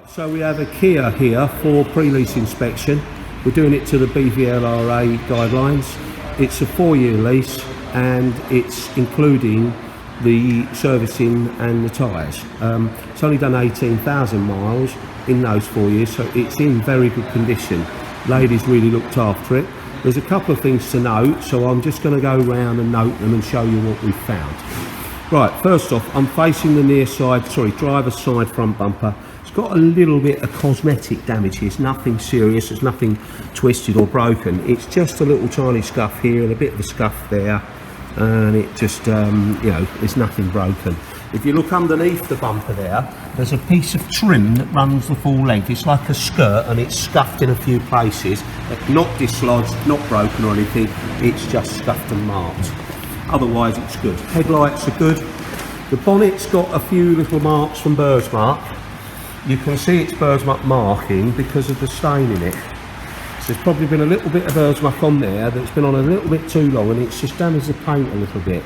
So we have a Kia here for pre-lease inspection. We're doing it to the BVLRA guidelines. It's a 4-year lease and it's including the servicing and the tyres. It's only done 18,000 miles in those 4 years, so it's in very good condition. Ladies really looked after it. There's a couple of things to note, so I'm just going to go around and note them and show you what we've found. Right, first off, I'm facing the driver's side front bumper. It's got a little bit of cosmetic damage here. It's nothing serious, there's nothing twisted or broken. It's just a little tiny scuff here and a bit of a scuff there, and it just, there's nothing broken. If you look underneath the bumper there's a piece of trim that runs the full length. It's like a skirt and it's scuffed in a few places. Not dislodged, not broken or anything, it's just scuffed and marked. Otherwise it's good. Headlights are good. The bonnet's got a few little marks from birdsmark. You can see it's birdsmark marking because of the stain in it. So there's probably been a little bit of birdsmark on there that's been on a little bit too long and it's just damaged the paint a little bit.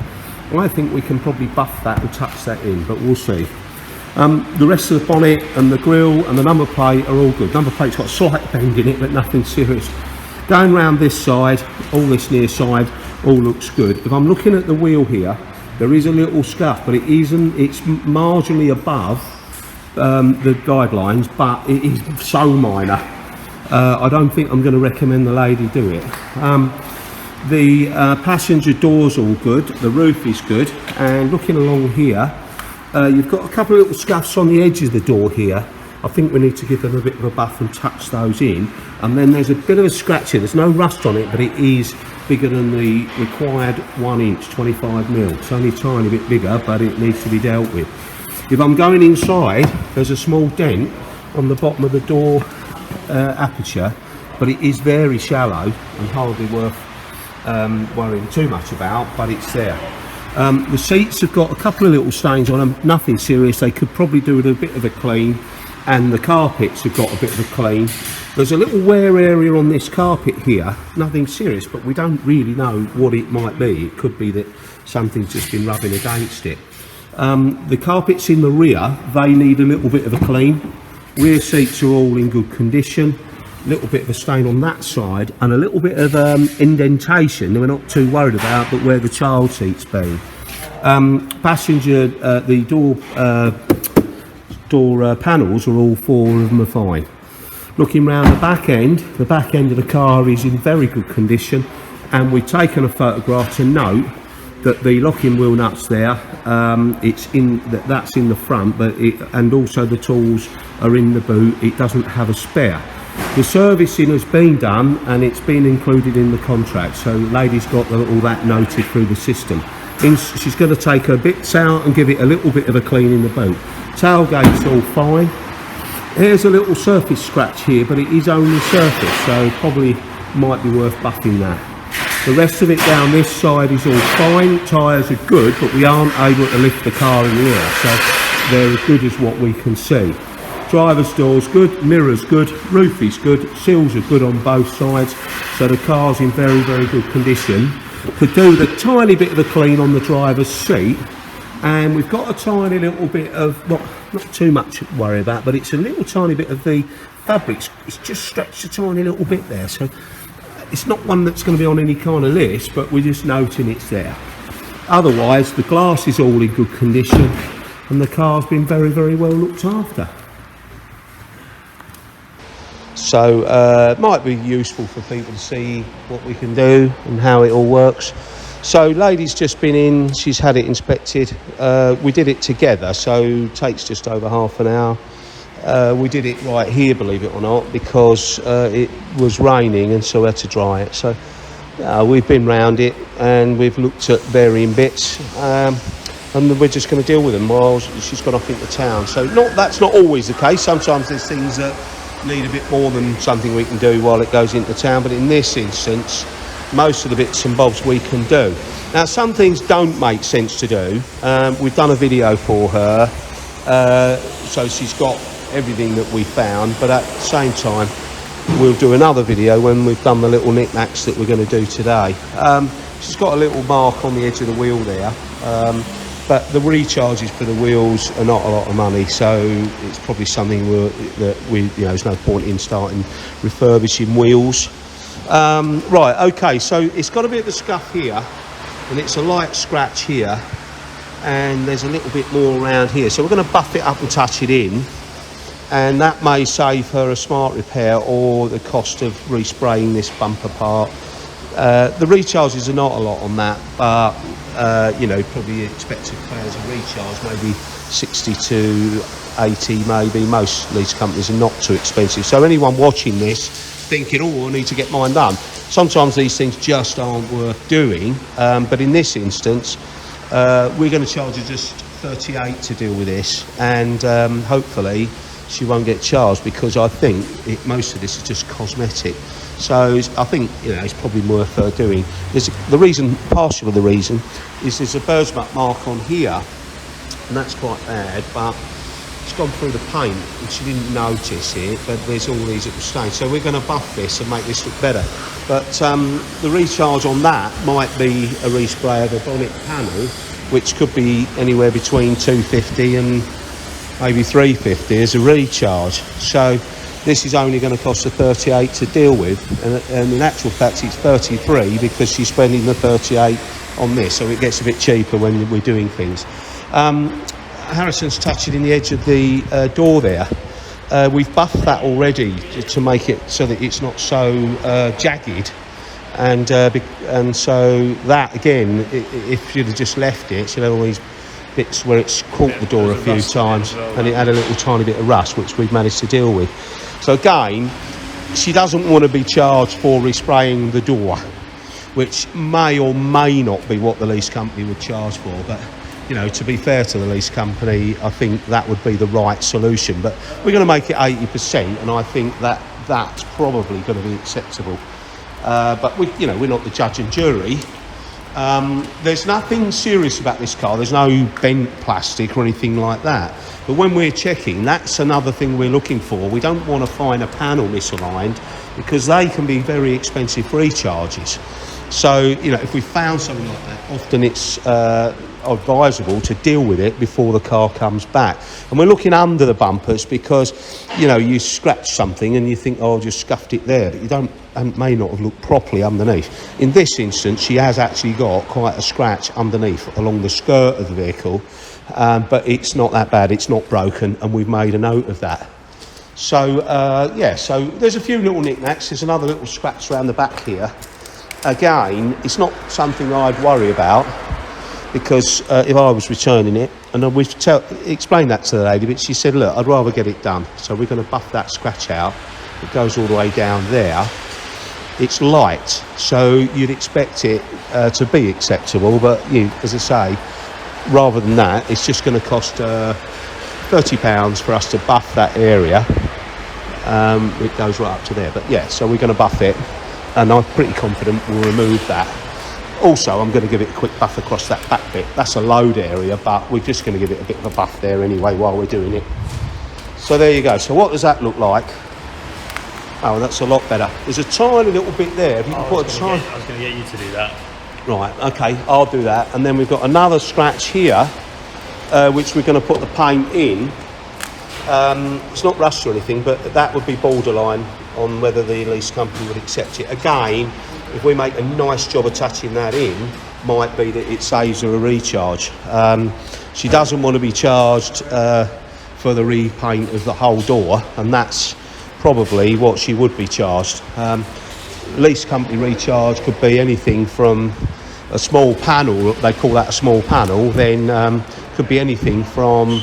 Well, I think we can probably buff that and touch that in, but we'll see. The rest of the bonnet and the grille and the number plate are all good. Number plate's got a slight bend in it, but nothing serious. Going round this side, all this near side, all looks good. If I'm looking at the wheel here, there is a little scuff, but it's marginally above the guidelines, but it is so minor. I don't think I'm going to recommend the lady do it. The passenger door's all good, the roof is good, and looking along here, you've got a couple of little scuffs on the edge of the door here. I think we need to give them a bit of a buff and touch those in. And then there's a bit of a scratch here. There's no rust on it, but it is bigger than the required 1 inch, 25mm. It's only a tiny bit bigger, but it needs to be dealt with. If I'm going inside, there's a small dent on the bottom of the door aperture, but it is very shallow and hardly worth worrying too much about, but it's there. The seats have got a couple of little stains on them, nothing serious. They could probably do with a bit of a clean, and the carpets have got a bit of a clean. There's a little wear area on this carpet here, nothing serious, but we don't really know what it might be. It could be that something's just been rubbing against it. The carpets in the rear, they need a little bit of a clean. Rear seats are all in good condition. A little bit of a stain on that side and a little bit of indentation that we're not too worried about, but where the child seat's been. Passenger, the door panels are all 4 of them are fine. Looking round the back end of the car is in very good condition, and we've taken a photograph to note that the locking wheel nuts there, that's in the front, but and also the tools are in the boot. It doesn't have a spare. The servicing has been done and it's been included in the contract, so lady's got all that noted through the system. She's going to take her bits out and give it a little bit of a clean in the boot. Tailgate's all fine. Here's a little surface scratch here, but it is only surface, so probably might be worth buffing that. The rest of it down this side is all fine. Tyres are good, but we aren't able to lift the car in the air, so they're as good as what we can see. Driver's door's good, mirror's good, roof is good, seals are good on both sides, so the car's in very, very good condition. Could do the tiny bit of a clean on the driver's seat, and we've got a tiny little bit of, not too much to worry about, but it's a little tiny bit of the fabric. It's just stretched a tiny little bit there, so it's not one that's going to be on any kind of list, but we're just noting it's there. Otherwise, the glass is all in good condition, and the car's been very, very well looked after. So it might be useful for people to see what we can do and how it all works. So lady's just been in, she's had it inspected. We did it together, so it takes just over half an hour. We did it right here, believe it or not, because it was raining and so we had to dry it. So we've been round it and we've looked at varying bits, and we're just going to deal with them while she's gone off into town. So that's not always the case. Sometimes there's things that need a bit more than something we can do while it goes into town, but in this instance most of the bits and bobs we can do. Now some things don't make sense to do. We've done a video for her, so she's got everything that we found, but at the same time we'll do another video when we've done the little knickknacks that we're going to do today. She's got a little mark on the edge of the wheel there. but the recharges for the wheels are not a lot of money, so it's probably something there's no point in starting refurbishing wheels. Right, okay, so it's got a bit of a scuff here, and it's a light scratch here, and there's a little bit more around here, so we're going to buff it up and touch it in, and that may save her a smart repair or the cost of respraying this bumper part. The recharges are not a lot on that, but probably expect to pay as a recharge, maybe 60 to 80 maybe. Most lease companies are not too expensive, so anyone watching this thinking, oh, I need to get mine done, sometimes these things just aren't worth doing, but in this instance we're going to charge her just 38 to deal with this, and hopefully she won't get charged, because I think most of this is just cosmetic. So I think it's probably worth her doing. Partial of the reason is there's a bird's mark on here, and that's quite bad, but it's gone through the paint and she didn't notice it, but there's all these little stains. So we're going to buff this and make this look better. But the recharge on that might be a respray of a bonnet panel, which could be anywhere between 250 and maybe 350 as a recharge. So this is only going to cost her 38 to deal with, and in actual fact it's 33 because she's spending the 38 on this, so it gets a bit cheaper when we're doing things. Harrison's touching in the edge of the door there. We've buffed that already to make it so that it's not so jagged, and so that again, if you'd have just left it, she'd have all these bits where it's caught the door a few times, and it had a little tiny bit of rust, which we've managed to deal with. So again, she doesn't want to be charged for respraying the door, which may or may not be what the lease company would charge for, but to be fair to the lease company, I think that would be the right solution. But we're going to make it 80%, and I think that's probably going to be acceptable. But we're not the judge and jury. There's nothing serious about this car. There's no bent plastic or anything like that. But when we're checking, that's another thing we're looking for. We don't want to find a panel misaligned, because they can be very expensive recharges. So, if we found something like that, often it's advisable to deal with it before the car comes back. And we're looking under the bumpers because, you scratch something and you think, oh, I've just scuffed it there, but you don't, and may not have looked properly underneath. In this instance, she has actually got quite a scratch underneath along the skirt of the vehicle, but it's not that bad, it's not broken, and we've made a note of that. So, so there's a few little knickknacks. There's another little scratch around the back here. Again, it's not something I'd worry about, because if I was returning it, and we've explained that to the lady, but she said, look, I'd rather get it done. So we're going to buff that scratch out. It goes all the way down there. It's light, so you'd expect it to be acceptable, but as I say, rather than that, it's just going to cost £30 for us to buff that area. It goes right up to there, but so we're going to buff it, and I'm pretty confident we'll remove that. Also, I'm going to give it a quick buff across that back bit. That's a load area, but we're just going to give it a bit of a buff there anyway while we're doing it. So there you go. So what does that look like? Oh, that's a lot better. There's a tiny little bit there. If you can put a tiny... I was going to get you to do that. Right, okay, I'll do that. And then we've got another scratch here, which we're going to put the paint in. It's not rust or anything, but that would be borderline on whether the lease company would accept it. Again, if we make a nice job of touching that in, might be that it saves her a recharge. She doesn't want to be charged for the repaint of the whole door, and that's probably what she would be charged. Lease company recharge could be anything from a small panel, they call that a small panel, then could be anything from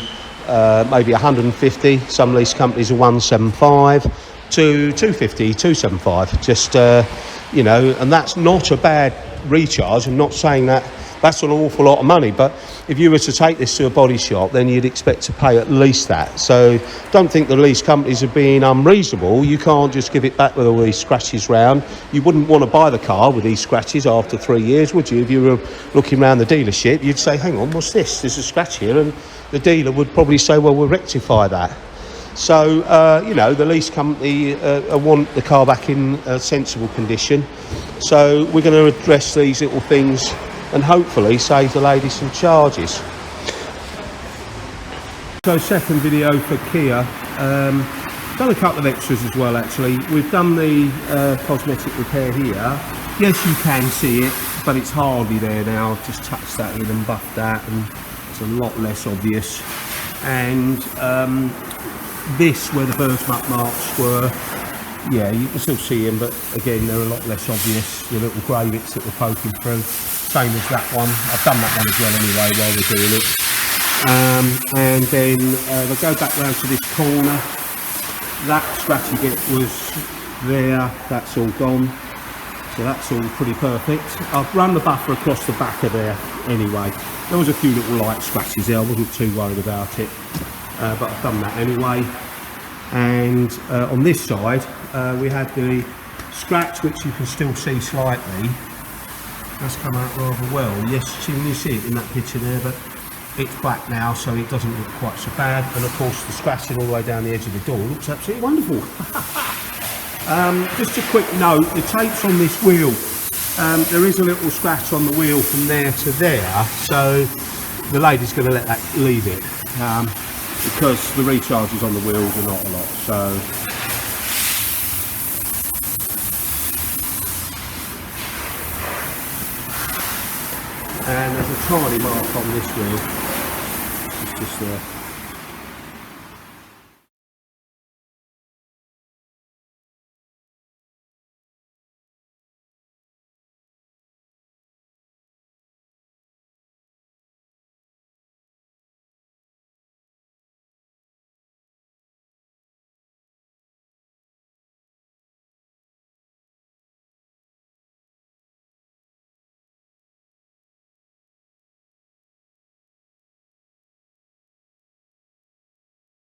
maybe 150, some lease companies are 175, to 250, 275, just and that's not a bad recharge. I'm not saying that that's an awful lot of money, but if you were to take this to a body shop, then you'd expect to pay at least that. So don't think the lease companies are being unreasonable. You can't just give it back with all these scratches round. You wouldn't want to buy the car with these scratches after 3 years, would you? If you were looking around the dealership, you'd say, hang on, what's this? There's a scratch here, and the dealer would probably say, well, we'll rectify that. So, the lease company want the car back in a sensible condition. So we're going to address these little things and hopefully save the lady some charges. So second video for Kia. Done a couple of extras as well actually. We've done the cosmetic repair here. Yes, you can see it, but it's hardly there now. I've just touched that in and buffed that, and it's a lot less obvious. And this, where the birds marks were, yeah, you can still see them, but again, they're a lot less obvious. The little grey bits that were poking through. Same as that one. I've done that one as well anyway while we're doing it. And then we'll go back round to this corner. That scratchy bit was there, that's all gone. So that's all pretty perfect. I've run the buffer across the back of there anyway. There was a few little light scratches there, I wasn't too worried about it. But I've done that anyway. And on this side, we had the scratch, which you can still see slightly. That's come out rather well. Yes, you see it in that picture there, but it's back now, so it doesn't look quite so bad. And of course, the scratching all the way down the edge of the door looks absolutely wonderful. Just a quick note, the tape's on this wheel. There is a little scratch on the wheel from there to there, so the lady's going to let that leave it, because the recharges on the wheels are not a lot. So and there's a tiny mark on this wheel, it's just there.